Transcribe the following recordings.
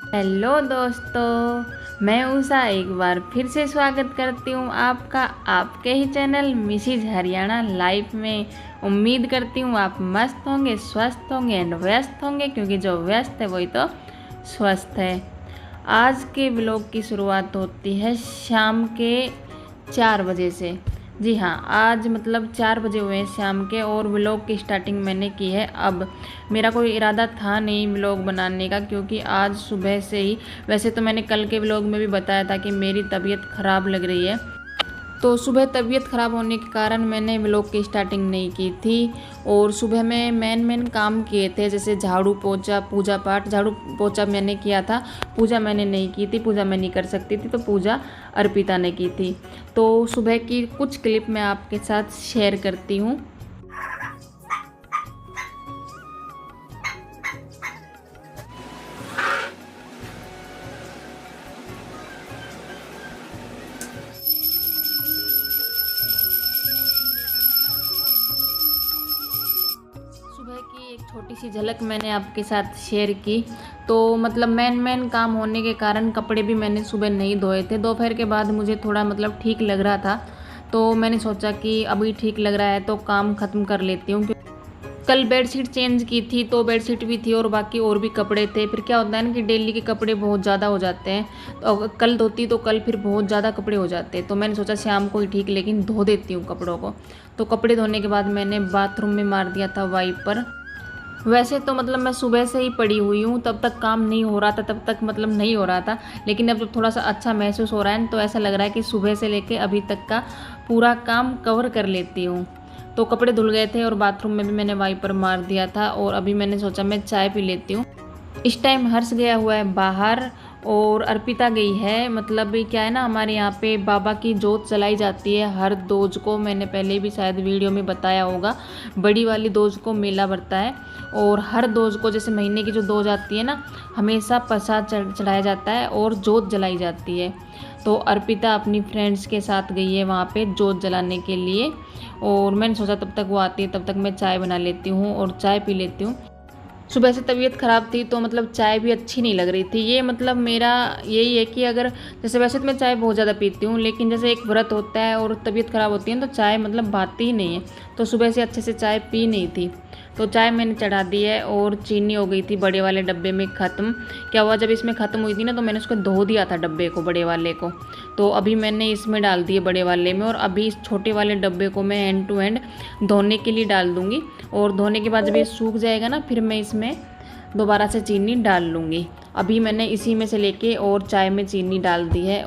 Hello दोस्तों, मैं उषा एक बार फिर से स्वागत करती हूँ आपका आपके ही चैनल मिसिज हरियाणा लाइफ में। उम्मीद करती हूँ आप मस्त होंगे, स्वस्थ होंगे एंड व्यस्त होंगे, क्योंकि जो व्यस्त है वही तो स्वस्थ है। आज के ब्लॉग की शुरुआत होती है शाम के 4 बजे से। जी हाँ, आज मतलब 4 बजे हुए हैं शाम के, और व्लॉग की स्टार्टिंग मैंने की है। अब मेरा कोई इरादा था नहीं व्लॉग बनाने का, क्योंकि आज सुबह से ही, वैसे तो मैंने कल के व्लॉग में भी बताया था कि मेरी तबीयत ख़राब लग रही है, तो सुबह तबीयत ख़राब होने के कारण मैंने व्लॉग की स्टार्टिंग नहीं की थी। और सुबह में मेन काम किए थे, जैसे झाड़ू पोछा, पूजा पाठ। झाड़ू पोछा मैंने किया था, पूजा मैंने नहीं की थी, पूजा मैं नहीं कर सकती थी, तो पूजा अर्पिता ने की थी। तो सुबह की कुछ क्लिप मैं आपके साथ शेयर करती हूँ। सुबह की एक छोटी सी झलक मैंने आपके साथ शेयर की। तो मतलब मेन काम होने के कारण कपड़े भी मैंने सुबह नहीं धोए थे। दोपहर के बाद मुझे थोड़ा मतलब ठीक लग रहा था, तो मैंने सोचा कि अभी ठीक लग रहा है तो काम ख़त्म कर लेती हूँ। कल बेडशीट चेंज की थी, तो बेडशीट भी थी और बाकी और भी कपड़े थे। फिर क्या होता है ना कि डेली के कपड़े बहुत ज़्यादा हो जाते हैं, तो अगर कल धोती तो कल फिर बहुत ज़्यादा कपड़े हो जाते हैं। तो मैंने सोचा शाम को ही ठीक, लेकिन धो देती हूँ कपड़ों को। तो कपड़े धोने के बाद मैंने बाथरूम में मार दिया था वाइपर। वैसे तो मतलब मैं सुबह से ही पड़ी हुई हूँ, तब तक काम नहीं हो रहा था, तब तक मतलब नहीं हो रहा था। लेकिन अब जब थोड़ा सा अच्छा महसूस हो रहा है, तो ऐसा लग रहा है कि सुबह से लेके अभी तक का पूरा काम कवर कर लेती हूँ। तो कपड़े धुल गए थे और बाथरूम में भी मैंने वाइपर मार दिया था, और अभी मैंने सोचा मैं चाय पी लेती हूँ। इस टाइम हर्ष गया हुआ है बाहर, और अर्पिता गई है। मतलब क्या है ना, हमारे यहाँ पे बाबा की जोत जलाई जाती है हर दोज को। मैंने पहले भी शायद वीडियो में बताया होगा, बड़ी वाली दोज को मेला भरता है, और हर दोज को, जैसे महीने की जो दोज आती है ना, हमेशा प्रसाद चढ़ाया जाता है और जोत जलाई जाती है। तो अर्पिता अपनी फ्रेंड्स के साथ गई है वहाँ पे जोत जलाने के लिए, और मैंने सोचा तब तक वो आती है तब तक मैं चाय बना लेती हूँ और चाय पी लेती हूँ। सुबह से तबीयत ख़राब थी, तो मतलब चाय भी अच्छी नहीं लग रही थी। ये मतलब मेरा यही है कि अगर, जैसे वैसे तो मैं चाय बहुत ज़्यादा पीती हूँ, लेकिन जैसे एक व्रत होता है और तबीयत ख़राब होती है तो चाय मतलब भाती ही नहीं है। तो सुबह से अच्छे से चाय पी नहीं थी, तो चाय मैंने चढ़ा दी है। और चीनी हो गई थी बड़े वाले डब्बे में ख़त्म। क्या हुआ, जब इसमें ख़त्म हुई थी ना, तो मैंने उसको धो दिया था डब्बे को, बड़े वाले को। तो अभी मैंने इसमें डाल दिए बड़े वाले में, और अभी इस छोटे वाले डब्बे को मैं एंड टू एंड धोने के लिए डाल दूँगी। और धोने के बाद जब ये सूख जाएगा ना, फिर मैं इसमें दोबारा से चीनी डाल लूँगी। अभी मैंने इसी में से लेके और चाय में चीनी डाल दी है।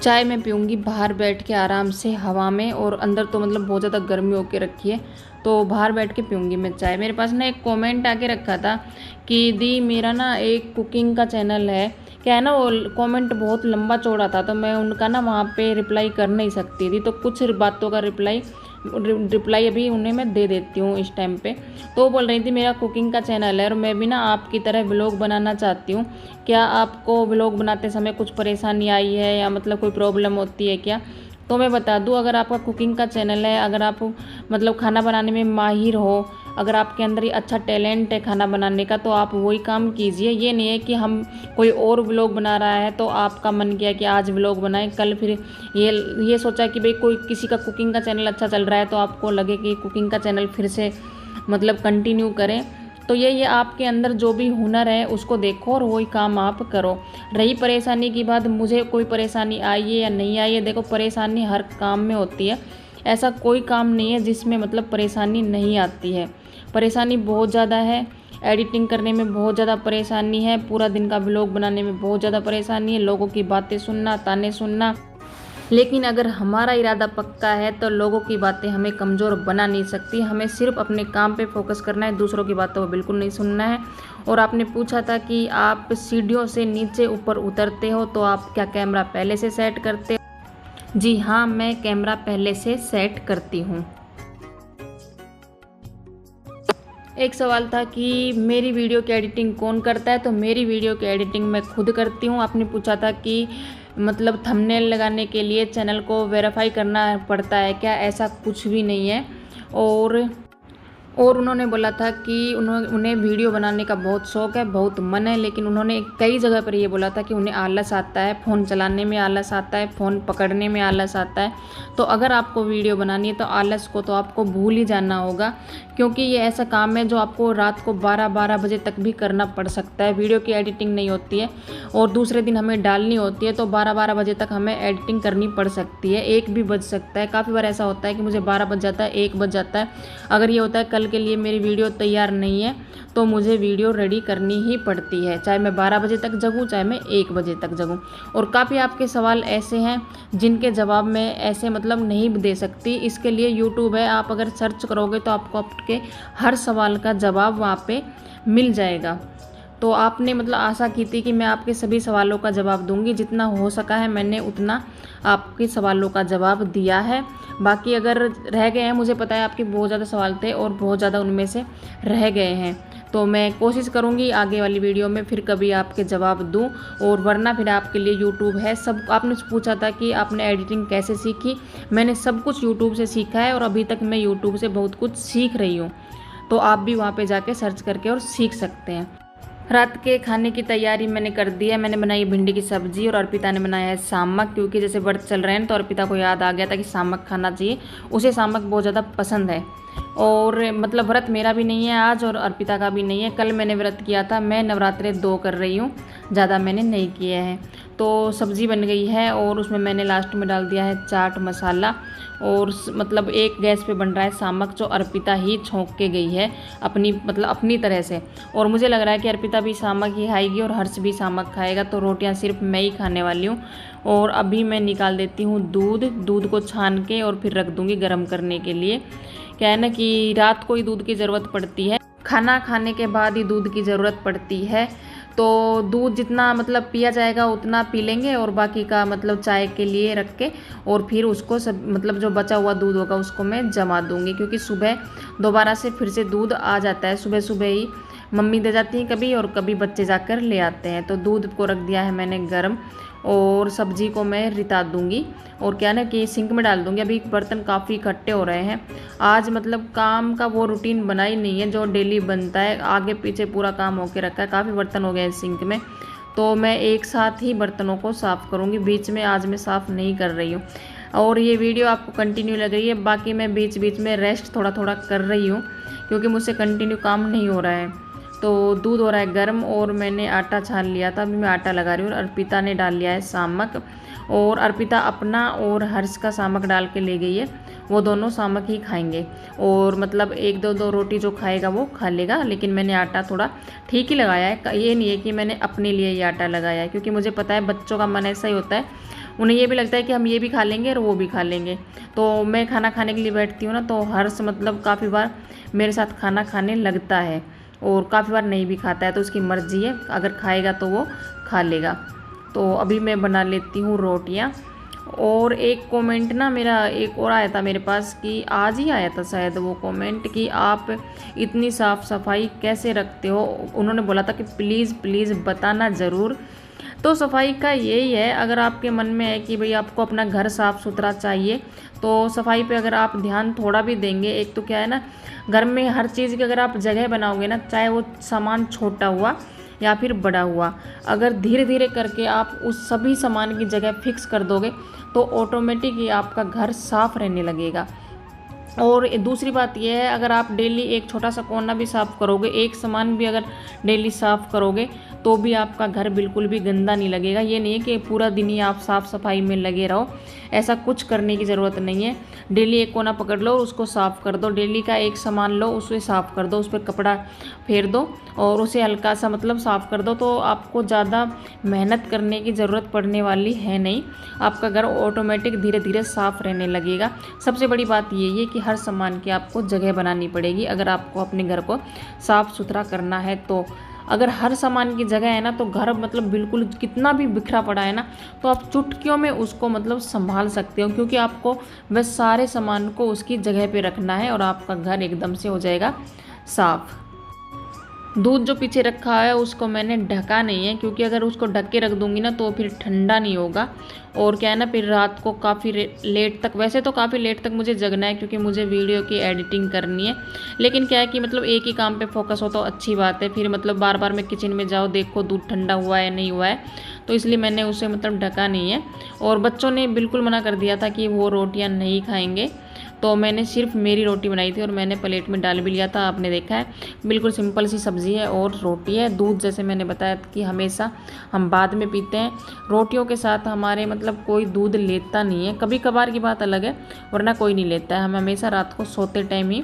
चाय मैं पीऊँगी बाहर बैठ के आराम से हवा में, और अंदर तो मतलब बहुत ज़्यादा गर्मी होके रखी है, तो बाहर बैठ के पीऊँगी मैं चाय। मेरे पास ना एक कमेंट आके रखा था कि दी मेरा ना एक कुकिंग का चैनल है। क्या है ना, वो कमेंट बहुत लंबा चौड़ा था, तो मैं उनका ना वहाँ पे रिप्लाई कर नहीं सकती थी, तो कुछ बातों का रिप्लाई अभी उन्हें मैं दे देती हूँ इस टाइम पे। तो वो बोल रही थी मेरा कुकिंग का चैनल है और मैं भी ना आपकी तरह व्लॉग बनाना चाहती हूँ। क्या आपको व्लॉग बनाते समय कुछ परेशानी आई है, या मतलब कोई प्रॉब्लम होती है क्या? तो मैं बता दूं, अगर आपका कुकिंग का चैनल है, अगर आप मतलब खाना बनाने में माहिर हो, अगर आपके अंदर ये अच्छा टैलेंट है खाना बनाने का, तो आप वही काम कीजिए। ये नहीं है कि हम कोई और व्लॉग बना रहा है तो आपका मन किया कि आज व्लॉग बनाएं, कल फिर ये सोचा कि भाई कोई किसी का कुकिंग का चैनल अच्छा चल रहा है तो आपको लगे कि कुकिंग का चैनल फिर से मतलब कंटिन्यू करें। तो ये आपके अंदर जो भी हुनर है उसको देखो और वही काम आप करो। रही परेशानी की बात, मुझे कोई परेशानी आई है या नहीं आई है, देखो परेशानी हर काम में होती है, ऐसा कोई काम नहीं है जिसमें मतलब परेशानी नहीं आती है। परेशानी बहुत ज़्यादा है, एडिटिंग करने में बहुत ज़्यादा परेशानी है, पूरा दिन का व्लॉग बनाने में बहुत ज़्यादा परेशानी है, लोगों की बातें सुनना, ताने सुनना। लेकिन अगर हमारा इरादा पक्का है तो लोगों की बातें हमें कमज़ोर बना नहीं सकती। हमें सिर्फ अपने काम पे फोकस करना है, दूसरों की बातों को बिल्कुल नहीं सुनना है। और आपने पूछा था कि आप सीढ़ियों से नीचे ऊपर उतरते हो तो आप क्या कैमरा पहले से सेट करते हो? जी हाँ, मैं कैमरा पहले से सेट करती हूँ। एक सवाल था कि मेरी वीडियो की एडिटिंग कौन करता है, तो मेरी वीडियो की एडिटिंग मैं खुद करती हूँ। आपने पूछा था कि मतलब थंबनेल लगाने के लिए चैनल को वेरीफाई करना पड़ता है क्या? ऐसा कुछ भी नहीं है। और उन्होंने बोला था कि उन्हें वीडियो बनाने का बहुत शौक़ है, बहुत मन है, लेकिन उन्होंने कई जगह पर ये बोला था कि उन्हें आलस आता है, फ़ोन चलाने में आलस आता है, फ़ोन पकड़ने में आलस आता है। तो अगर आपको वीडियो बनानी है तो आलस को तो आपको भूल ही जाना होगा, क्योंकि ये ऐसा काम है जो आपको रात को 12-12 बजे तक भी करना पड़ सकता है। वीडियो की एडिटिंग नहीं होती है और दूसरे दिन हमें डालनी होती है, तो 12-12 बजे तक हमें एडिटिंग करनी पड़ सकती है। 1 भी बज सकता है, काफ़ी बार ऐसा होता है कि मुझे 12 बज जाता है, 1 बज जाता है। अगर ये होता है कल के लिए मेरी वीडियो तैयार नहीं है तो मुझे वीडियो रेडी करनी ही पड़ती है, चाहे मैं 12 बजे तक जगूँ, चाहे मैं 1 बजे तक जगूँ। और काफ़ी आपके सवाल ऐसे हैं जिनके जवाब मैं ऐसे मतलब नहीं दे सकती। इसके लिए यूट्यूब है, आप अगर सर्च करोगे तो आपको आपके हर सवाल का जवाब वहाँ पे मिल जाएगा। तो आपने मतलब आशा की थी कि मैं आपके सभी सवालों का जवाब दूंगी, जितना हो सका है मैंने उतना आपके सवालों का जवाब दिया है। बाकी अगर रह गए हैं, मुझे पता है आपके बहुत ज़्यादा सवाल थे और बहुत ज़्यादा उनमें से रह गए हैं, तो मैं कोशिश करूंगी आगे वाली वीडियो में फिर कभी आपके जवाब दूं। और वरना फिर आपके लिए यूट्यूब है। सब आपने पूछा था कि आपने एडिटिंग कैसे सीखी, मैंने सब कुछ यूट्यूब से सीखा है और अभी तक मैं यूट्यूब से बहुत कुछ सीख रही हूँ। तो आप भी वहाँ पे जाके सर्च करके और सीख सकते हैं। रात के खाने की तैयारी मैंने कर दी है। मैंने बनाई भिंडी की सब्जी और अर्पिता ने बनाया है सामक, क्योंकि जैसे व्रत चल रहे हैं तो अर्पिता को याद आ गया था कि सामक खाना चाहिए। उसे सामक बहुत ज़्यादा पसंद है। और मतलब व्रत मेरा भी नहीं है आज और अर्पिता का भी नहीं है। कल मैंने व्रत किया था। मैं नवरात्रे 2 कर रही हूँ, ज़्यादा मैंने नहीं किए हैं। तो सब्ज़ी बन गई है और उसमें मैंने लास्ट में डाल दिया है चाट मसाला। और मतलब एक गैस पे बन रहा है सामक, जो अर्पिता ही छोंक के गई है अपनी तरह से। और मुझे लग रहा है कि अर्पिता भी सामक ही खाएगी और हर्ष भी सामक खाएगा, तो रोटियां सिर्फ मैं ही खाने वाली हूँ। और अभी मैं निकाल देती हूँ दूध को छान के और फिर रख दूँगी गर्म करने के लिए। क्या है ना कि रात को ही दूध की ज़रूरत पड़ती है, खाना खाने के बाद ही दूध की ज़रूरत पड़ती है। तो दूध जितना मतलब पिया जाएगा उतना पी लेंगे और बाकी का मतलब चाय के लिए रख के और फिर उसको सब मतलब जो बचा हुआ दूध होगा उसको मैं जमा दूंगी, क्योंकि सुबह दोबारा से फिर से दूध आ जाता है। सुबह सुबह ही मम्मी दे जाती हैं कभी और कभी बच्चे जाकर ले आते हैं। तो दूध को रख दिया है मैंने गर्म और सब्जी को मैं रिता दूंगी और क्या ना कि सिंक में डाल दूंगी। अभी बर्तन काफ़ी इकट्ठे हो रहे हैं। आज मतलब काम का वो रूटीन बना ही नहीं है जो डेली बनता है, आगे पीछे पूरा काम होके रखा है। काफ़ी बर्तन हो गए हैं सिंक में, तो मैं एक साथ ही बर्तनों को साफ़ करूँगी, बीच में आज मैं साफ़ नहीं कर रही हूँ। और ये वीडियो आपको कंटिन्यू लग रही है, बाकी मैं बीच बीच में रेस्ट थोड़ा थोड़ा कर रही हूँ क्योंकि मुझसे कंटिन्यू काम नहीं हो रहा है। तो दूध हो रहा है गर्म और मैंने आटा छान लिया था, अभी मैं आटा लगा रही हूँ। और अर्पिता ने डाल लिया है सामक और अर्पिता अपना और हर्ष का सामक डाल के ले गई है। वो दोनों सामक ही खाएंगे और मतलब 1-2 रोटी जो खाएगा वो खा लेगा। लेकिन मैंने आटा थोड़ा ठीक ही लगाया है, ये नहीं है कि मैंने अपने लिए ये आटा लगाया है, क्योंकि मुझे पता है बच्चों का मन ऐसा ही होता है, उन्हें ये भी लगता है कि हम ये भी खा लेंगे और वो भी खा लेंगे। तो मैं खाना खाने के लिए बैठती हूँ ना, तो हर्ष मतलब काफ़ी बार मेरे साथ खाना खाने लगता है और काफ़ी बार नहीं भी खाता है, तो उसकी मर्ज़ी है, अगर खाएगा तो वो खा लेगा। तो अभी मैं बना लेती हूँ रोटियाँ। और एक कमेंट ना मेरा एक और आया था मेरे पास, कि आज ही आया था शायद वो कमेंट, कि आप इतनी साफ़ सफाई कैसे रखते हो। उन्होंने बोला था कि प्लीज़ प्लीज़ बताना ज़रूर। तो सफाई का यही है, अगर आपके मन में है कि भाई आपको अपना घर साफ़ सुथरा चाहिए, तो सफाई पे अगर आप ध्यान थोड़ा भी देंगे, एक तो क्या है ना, घर में हर चीज़ की अगर आप जगह बनाओगे ना, चाहे वो सामान छोटा हुआ या फिर बड़ा हुआ, अगर धीरे धीरे करके आप उस सभी सामान की जगह फिक्स कर दोगे तो ऑटोमेटिक ही आपका घर साफ़ रहने लगेगा। और दूसरी बात यह है, अगर आप डेली एक छोटा सा कोना भी साफ़ करोगे, एक सामान भी अगर डेली साफ़ करोगे, तो भी आपका घर बिल्कुल भी गंदा नहीं लगेगा। ये नहीं है कि पूरा दिन ही आप साफ़ सफाई में लगे रहो, ऐसा कुछ करने की ज़रूरत नहीं है। डेली एक कोना पकड़ लो, उसको साफ़ कर दो, डेली का एक सामान लो, उसे साफ़ कर दो, उस पर कपड़ा फेर दो और उसे हल्का सा मतलब साफ़ कर दो, तो आपको ज़्यादा मेहनत करने की ज़रूरत पड़ने वाली है नहीं। आपका घर ऑटोमेटिक धीरे धीरे साफ़ रहने लगेगा। सबसे बड़ी बात यही है कि हर सामान की आपको जगह बनानी पड़ेगी अगर आपको अपने घर को साफ़ सुथरा करना है। तो अगर हर सामान की जगह है ना, तो घर मतलब बिल्कुल कितना भी बिखरा पड़ा है ना, तो आप चुटकियों में उसको मतलब संभाल सकते हो, क्योंकि आपको वह सारे सामान को उसकी जगह पे रखना है और आपका घर एकदम से हो जाएगा साफ़। दूध जो पीछे रखा है उसको मैंने ढका नहीं है, क्योंकि अगर उसको ढक के रख दूंगी ना तो फिर ठंडा नहीं होगा। और क्या है ना, फिर रात को काफ़ी लेट तक, वैसे तो काफ़ी लेट तक मुझे जगना है क्योंकि मुझे वीडियो की एडिटिंग करनी है। लेकिन क्या है कि मतलब एक ही काम पे फोकस हो तो अच्छी बात है, फिर मतलब बार बार मैं किचन में जाओ देखो दूध ठंडा हुआ है नहीं हुआ है, तो इसलिए मैंने उसे मतलब ढका नहीं है। और बच्चों ने बिल्कुल मना कर दिया था कि वो रोटियाँ नहीं खाएंगे, तो मैंने सिर्फ मेरी रोटी बनाई थी और मैंने प्लेट में डाल भी लिया था। आपने देखा है, बिल्कुल सिंपल सी सब्ज़ी है और रोटी है। दूध जैसे मैंने बताया कि हमेशा हम बाद में पीते हैं, रोटियों के साथ हमारे मतलब कोई दूध लेता नहीं है, कभी कभार की बात अलग है, वरना कोई नहीं लेता है। हम हमेशा रात को सोते टाइम ही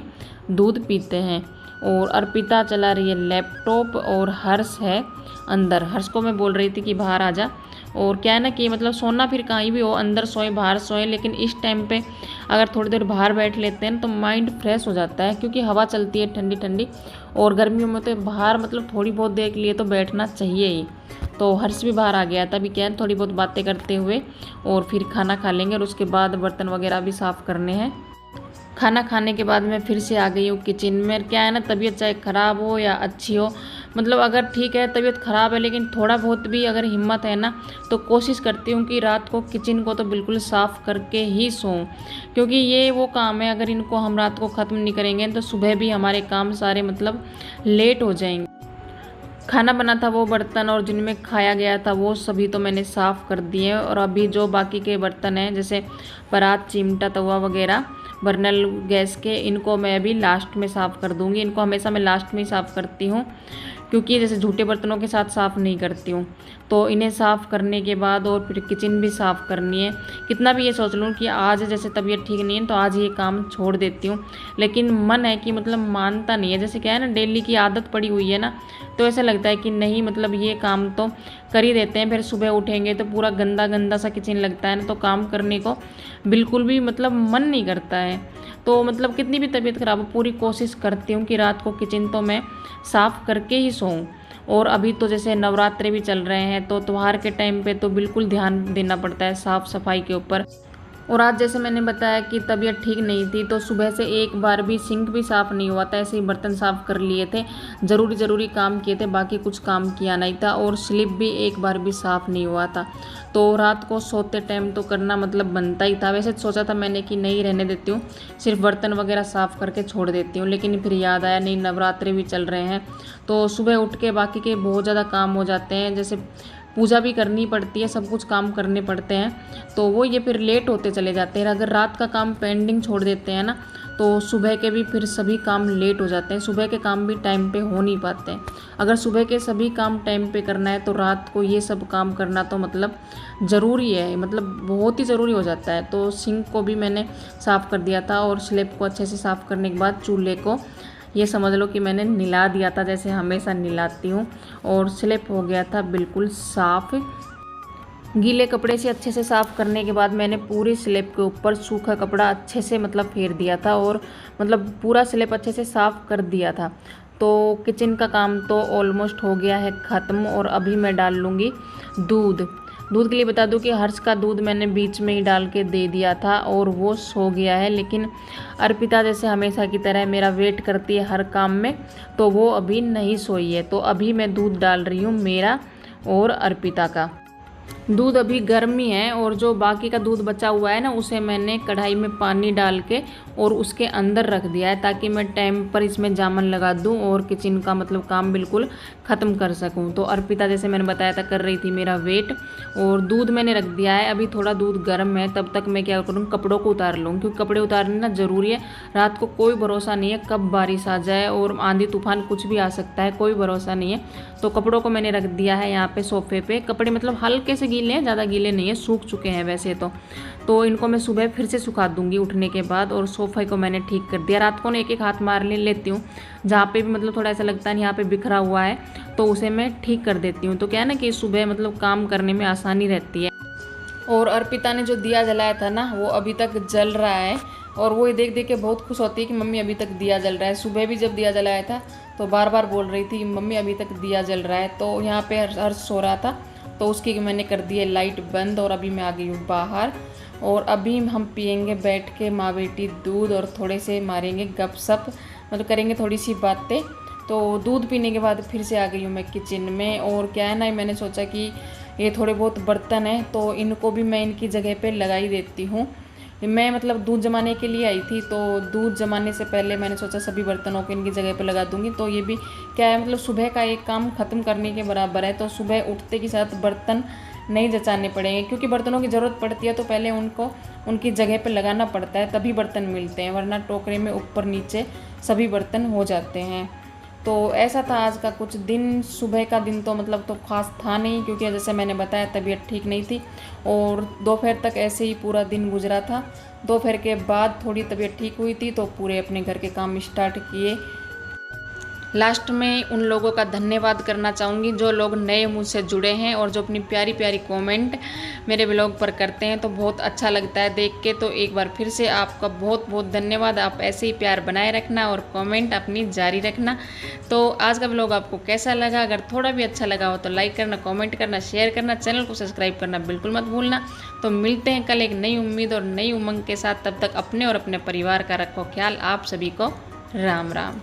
दूध पीते हैं। और अर्पिता चला रही है लैपटॉप और हर्ष है अंदर। हर्ष को मैं बोल रही थी कि बाहर आ जा। और क्या है ना कि मतलब सोना फिर कहीं भी हो, अंदर सोए बाहर सोए, लेकिन इस टाइम पे अगर थोड़ी देर बाहर बैठ लेते हैं तो माइंड फ्रेश हो जाता है, क्योंकि हवा चलती है ठंडी ठंडी। और गर्मियों में तो बाहर मतलब थोड़ी बहुत देर के लिए तो बैठना चाहिए ही। तो हर्ष भी बाहर आ गया था, अभी क्या है थोड़ी बहुत बातें करते हुए और फिर खाना खा लेंगे और उसके बाद बर्तन वगैरह भी साफ़ करने हैं। खाना खाने के बाद मैं फिर से आ गई हूँ किचन में। क्या है ना, तबीयत चाहे ख़राब हो या अच्छी हो, मतलब अगर ठीक है तबीयत ख़राब है लेकिन थोड़ा बहुत भी अगर हिम्मत है ना, तो कोशिश करती हूँ कि रात को किचन को तो बिल्कुल साफ़ करके ही सोऊं, क्योंकि ये वो काम है अगर इनको हम रात को ख़त्म नहीं करेंगे तो सुबह भी हमारे काम सारे मतलब लेट हो जाएंगे। खाना बना था वो बर्तन और जिनमें खाया गया था वो सभी तो मैंने साफ़ कर दिए। और अभी जो बाकी के बर्तन हैं जैसे परात, चिमटा, तवा वगैरह बर्नल गैस के, इनको मैं अभी लास्ट में साफ़ कर दूंगी। इनको हमेशा मैं लास्ट में ही साफ़ करती हूँ, क्योंकि जैसे झूठे बर्तनों के साथ साफ़ नहीं करती हूँ। तो इन्हें साफ़ करने के बाद और फिर किचन भी साफ़ करनी है। कितना भी ये सोच लूँ कि आज जैसे तबीयत ठीक नहीं है तो आज ये काम छोड़ देती हूँ, लेकिन मन है कि मतलब मानता नहीं है। जैसे क्या है ना, डेली की आदत पड़ी हुई है ना, तो ऐसा लगता है कि नहीं मतलब ये काम तो कर ही देते हैं। फिर सुबह उठेंगे तो पूरा गंदा गंदा सा किचन लगता है ना, तो काम करने को बिल्कुल भी मतलब मन नहीं करता है। तो मतलब कितनी भी तबीयत ख़राब हो पूरी कोशिश करती हूँ कि रात को किचन तो मैं साफ़ करके ही सोऊं। और अभी तो जैसे नवरात्रे भी चल रहे हैं तो त्यौहार के टाइम पे तो बिल्कुल ध्यान देना पड़ता है साफ़ सफाई के ऊपर। और आज जैसे मैंने बताया कि तबीयत ठीक नहीं थी तो सुबह से एक बार भी सिंक भी साफ़ नहीं हुआ था, ऐसे ही बर्तन साफ़ कर लिए थे, ज़रूरी काम किए थे, बाकी कुछ काम किया नहीं था। और स्लिप भी एक बार भी साफ़ नहीं हुआ था। तो रात को सोते टाइम तो करना मतलब बनता ही था। वैसे सोचा था मैंने कि नहीं रहने देती हूँ, सिर्फ बर्तन वगैरह साफ़ करके छोड़ देती हूँ, लेकिन फिर याद आया नहीं नवरात्रि भी चल रहे हैं तो सुबह उठ के बाकी के बहुत ज़्यादा काम हो जाते हैं, जैसे पूजा भी करनी पड़ती है, सब कुछ काम करने पड़ते हैं, तो वो ये फिर लेट होते चले जाते हैं। अगर रात का काम पेंडिंग छोड़ देते हैं ना तो सुबह के भी फिर सभी काम लेट हो जाते हैं, सुबह के काम भी टाइम पे हो नहीं पाते हैं। अगर सुबह के सभी काम टाइम पे करना है तो रात को ये सब काम करना तो मतलब ज़रूरी है, मतलब बहुत ही ज़रूरी हो जाता है। तो सिंक को भी मैंने साफ़ कर दिया था और स्लैब को अच्छे से साफ़ करने के बाद चूल्हे को ये समझ लो कि मैंने निला दिया था, जैसे हमेशा निलाती हूँ। और स्लैब हो गया था बिल्कुल साफ़। गीले कपड़े से अच्छे से साफ़ करने के बाद मैंने पूरे स्लैब के ऊपर सूखा कपड़ा अच्छे से मतलब फेर दिया था और मतलब पूरा स्लैब अच्छे से साफ़ कर दिया था। तो किचन का काम तो ऑलमोस्ट हो गया है ख़त्म। और अभी मैं डाल लूँगी दूध। दूध के लिए बता दूं कि हर्ष का दूध मैंने बीच में ही डाल के दे दिया था और वो सो गया है, लेकिन अर्पिता जैसे हमेशा की तरह मेरा वेट करती है हर काम में, तो वो अभी नहीं सोई है। तो अभी मैं दूध डाल रही हूँ मेरा और अर्पिता का। दूध अभी गर्म ही है और जो बाकी का दूध बचा हुआ है ना उसे मैंने कढ़ाई में पानी डाल के और उसके अंदर रख दिया है, ताकि मैं टाइम पर इसमें जामन लगा दूं और किचन का मतलब काम बिल्कुल ख़त्म कर सकूं। तो अर्पिता जैसे मैंने बताया था कर रही थी मेरा वेट, और दूध मैंने रख दिया है। अभी थोड़ा दूध गर्म है, तब तक मैं क्या करूँ कपड़ों को उतार लूँ, क्योंकि कपड़े उतारने ना ज़रूरी है। रात को कोई भरोसा नहीं है कब बारिश आ जाए और आंधी तूफान कुछ भी आ सकता है, कोई भरोसा नहीं है। तो कपड़ों को मैंने रख दिया है यहाँ पे सोफे पे। कपड़े मतलब हल्के से गीले हैं, ज़्यादा गीले नहीं है, सूख चुके हैं वैसे तो इनको मैं सुबह फिर से सुखा दूंगी उठने के बाद। और सोफे को मैंने ठीक कर दिया। रात को ना एक एक हाथ मार लेती हूँ, जहाँ पे भी मतलब थोड़ा ऐसा लगता है यहाँ पे बिखरा हुआ है तो उसे मैं ठीक कर देती हूँ। तो क्या है ना कि सुबह मतलब काम करने में आसानी रहती है। और अर्पिता ने जो दिया जलाया था ना वो अभी तक जल रहा है, और वो देख देख के बहुत खुश होती है कि मम्मी अभी तक दिया जल रहा है। सुबह भी जब दिया जलाया था तो बार बार बोल रही थी कि मम्मी अभी तक दिया जल रहा है। तो यहाँ पे हर्ष सो रहा था तो उसकी मैंने कर दी है लाइट बंद, और अभी मैं आ गई हूँ बाहर। और अभी हम पियेंगे बैठ के माँ बेटी दूध और थोड़े से मारेंगे गपशप, मतलब करेंगे थोड़ी सी बातें। तो दूध पीने के बाद फिर से आ गई हूँ मैं किचन में। और क्या है ना, मैंने सोचा कि ये थोड़े बहुत बर्तन हैं तो इनको भी मैं इनकी जगह पे लगा ही देती हूँ। मैं मतलब दूध जमाने के लिए आई थी, तो दूध जमाने से पहले मैंने सोचा सभी बर्तनों को इनकी जगह पे लगा दूंगी। तो ये भी क्या है, मतलब सुबह का एक काम ख़त्म करने के बराबर है। तो सुबह उठते के साथ बर्तन नहीं जचाने पड़ेंगे, क्योंकि बर्तनों की ज़रूरत पड़ती है तो पहले उनको उनकी जगह पे लगाना पड़ता है, तभी बर्तन मिलते हैं, वरना टोकरे में ऊपर नीचे सभी बर्तन हो जाते हैं। तो ऐसा था आज का कुछ दिन। सुबह का दिन तो मतलब तो ख़ास था नहीं, क्योंकि जैसे मैंने बताया तबीयत ठीक नहीं थी, और दोपहर तक ऐसे ही पूरा दिन गुजरा था। दोपहर के बाद थोड़ी तबीयत ठीक हुई थी तो पूरे अपने घर के काम स्टार्ट किए। लास्ट में उन लोगों का धन्यवाद करना चाहूँगी जो लोग नए मुझसे जुड़े हैं और जो अपनी प्यारी प्यारी कमेंट मेरे ब्लॉग पर करते हैं, तो बहुत अच्छा लगता है देख के। तो एक बार फिर से आपका बहुत बहुत धन्यवाद। आप ऐसे ही प्यार बनाए रखना और कमेंट अपनी जारी रखना। तो आज का ब्लॉग आपको कैसा लगा? अगर थोड़ा भी अच्छा लगा हो तो लाइक करना, कमेंट करना, शेयर करना, चैनल को सब्सक्राइब करना बिल्कुल मत भूलना। तो मिलते हैं कल एक नई उम्मीद और नई उमंग के साथ। तब तक अपने और अपने परिवार का रखो ख्याल। आप सभी को राम राम।